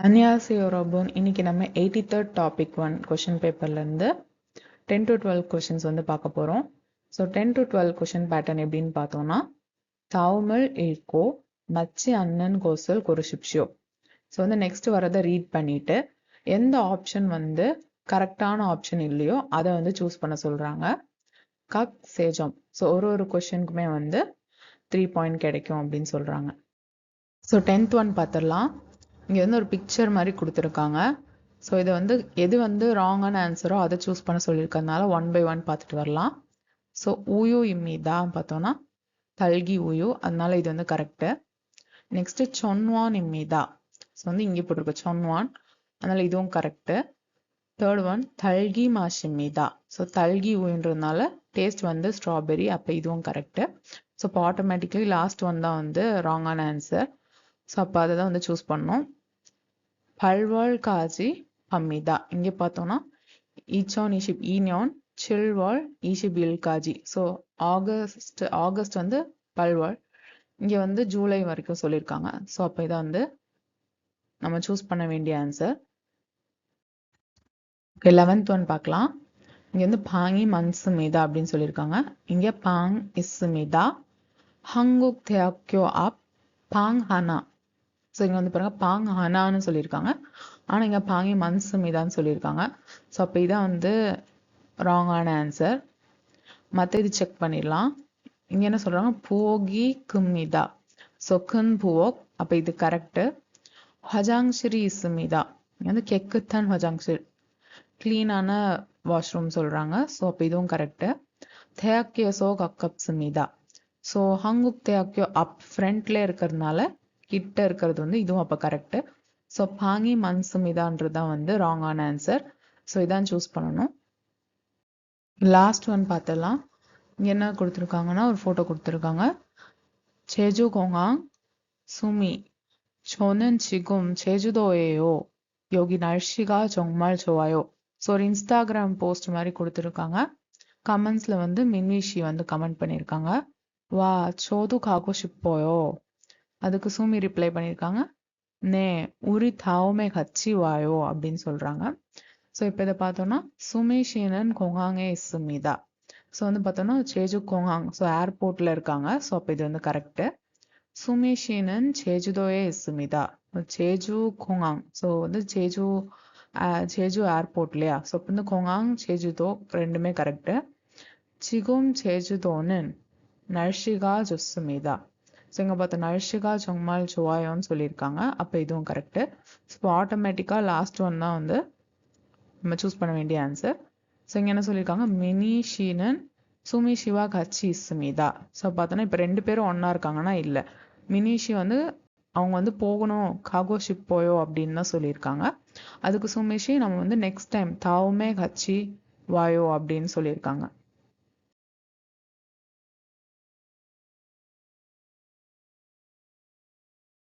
안녕하세요 여러분. இன்னைக்கு நம்ம 83rd topic 1 question பேப்பர்லேருந்து 10 to 12 கொஷின்ஸ் வந்து பார்க்க போகிறோம். ஸோ 10 to 12 கொஷின் பேட்டர்ன் எப்படின்னு பார்த்தோம்னா, தாவுமல் 읽고 마치 않는 것을 고르십시오. ஸோ வந்து நெக்ஸ்ட் வரதை ரீட் பண்ணிட்டு எந்த ஆப்ஷன் வந்து கரெக்டான ஆப்ஷன் இல்லையோ அதை வந்து சூஸ் பண்ண சொல்கிறாங்க. கக் சேஜம். ஸோ ஒரு கொஷினுக்குமே வந்து 3 பாயிண்ட் கிடைக்கும் அப்படின்னு சொல்கிறாங்க. ஸோ 10th ஒன் பார்த்துடலாம். இங்கே வந்து ஒரு பிக்சர் மாதிரி கொடுத்துருக்காங்க. ஸோ இதை வந்து எது வந்து ராங்கான ஆன்சரோ அதை சூஸ் பண்ண சொல்லியிருக்கறதுனால 1 by 1 பார்த்துட்டு வரலாம். ஸோ ஊயு இம்மிதா பார்த்தோன்னா தல்கி ஊயு, அதனால இது வந்து கரெக்டு. நெக்ஸ்ட்டு சொன்வான் இம்மிதா. ஸோ வந்து இங்கே போட்டிருக்கு சொன்வான், அதனால இதுவும் கரெக்டு. தேர்ட் ஒன் தல்கி மாஷிம்மிதா. ஸோ தல்கி ஊன்றதுனால டேஸ்ட் வந்து ஸ்ட்ராபெரி, அப்போ இதுவும் கரெக்டு. ஸோ இப்போ ஆட்டோமேட்டிக்கலி லாஸ்ட் ஒன் தான் வந்து ராங்கான ஆன்சர். ஸோ அப்போ அதை தான் வந்து சூஸ் பண்ணோம். பல்வாள் காஜி அம்மிதா. இங்கே பார்த்தோம்னா ஈச்சான் ஈஷிப் ஈனியான் சில்வாள் ஈஷிபில் காஜி. ஸோ ஆகஸ்ட் வந்து பல்வாள், இங்கே வந்து ஜூலை வரைக்கும் சொல்லியிருக்காங்க. ஸோ அப்போ இதை வந்து நம்ம சூஸ் பண்ண வேண்டிய ஆன்சர். ஓகே, 11th ஒன் பார்க்கலாம். இங்கே வந்து பாங்கி மன்சுமிதா அப்படின்னு சொல்லியிருக்காங்க. இங்கே பாங் இஸ்மிதா. ஹங்குக் தேக்யோ ஆப் பாங் ஹனா. ஸோ இங்கே வந்து பாருங்க பாங் ஹனான்னு சொல்லியிருக்காங்க, ஆனால் இங்கே பாங்கி மன்சுமிதான்னு சொல்லியிருக்காங்க. ஸோ அப்போ இதான் வந்து ராங்கான ஆன்சர். மற்ற இது செக் பண்ணிடலாம். இங்கே என்ன சொல்கிறாங்க போகி கும்மிதா. ஸோ குன் புவோக், அப்போ இது கரெக்டு. ஹஜாங்ஷிரி இசுமிதா. இங்கே வந்து கெக்குத்தான் ஹஜாங்ஷிர், க்ளீனான வாஷ்ரூம் சொல்கிறாங்க. ஸோ அப்போ இதுவும் கரெக்டு. தேக்கிய சோ கக்கப் சுமிதா. ஸோ ஹங்குக் தேக்கியோ அப் ஃப்ரண்ட்ல இருக்கிறதுனால கிட்ட இருக்கிறது வந்து இதுவும் அப்போ கரெக்டு. ஸோ பாங்கி மன்சுமிதான்றது தான் வந்து ராங்கான ஆன்சர். ஸோ இதான் சூஸ் பண்ணணும். லாஸ்ட் ஒன் பார்த்துடலாம். இங்கே என்ன கொடுத்துருக்காங்கன்னா ஒரு ஃபோட்டோ கொடுத்துருக்காங்க. 제주 공항 수미. 저는 지금 제주도예요. 여기 날씨가 정말 좋아요. ஸோ ஒரு இன்ஸ்டாகிராம் போஸ்ட் மாதிரி கொடுத்துருக்காங்க. கமெண்ட்ஸ்ல வந்து மின்விஷி வந்து கமெண்ட் பண்ணியிருக்காங்க. வா 저도 가고 싶어요. அதுக்கு சுமி ரிப்ளை பண்ணியிருக்காங்க, நே உரி தாவுமே கச்சி வாயோ அப்படின்னு சொல்றாங்க. ஸோ இப்போ இதை பார்த்தோம்னா சுமிஷீனன் கொங்காங்கே இசுமிதா. ஸோ வந்து பார்த்தோம்னா சேஜு கொங்காங், ஸோ ஏர்போர்ட்ல இருக்காங்க. ஸோ அப்போ இது வந்து கரெக்டு. சுமிஷீனன் சேஜுதோயே இசுமிதா. சேஜு கொங்காங், ஸோ வந்து சேஜு ஏர்போர்ட் இல்லையா. ஸோ இப்போ வந்து கொங்காங் சேஜுதோ ரெண்டுமே கரெக்டு. 지금 제주도는 날씨가 좋습니다. ஸோ இங்கே பார்த்தா நர்ஷிகா ஜொங்மால் ஜோவாயோன்னு சொல்லியிருக்காங்க. அப்போ இதுவும் கரெக்டு. ஸோ ஆட்டோமேட்டிக்காக லாஸ்ட் ஒன் தான் வந்து நம்ம சூஸ் பண்ண வேண்டிய ஆன்சர். ஸோ இங்கே என்ன சொல்லியிருக்காங்க மினி ஷீனன் சுமி சிவா கச்சி இசுமிதா. ஸோ பார்த்தோன்னா இப்போ ரெண்டு பேரும் ஒன்றா இருக்காங்கன்னா இல்லை, மினிஷி வந்து அவங்க வந்து போகணும் காகோ ஷிப் போயோ அப்படின்னு தான் சொல்லியிருக்காங்க. அதுக்கு சுமிஷி நம்ம வந்து நெக்ஸ்ட் டைம் தாவுமே கச்சி வாயோ அப்படின்னு சொல்லியிருக்காங்க.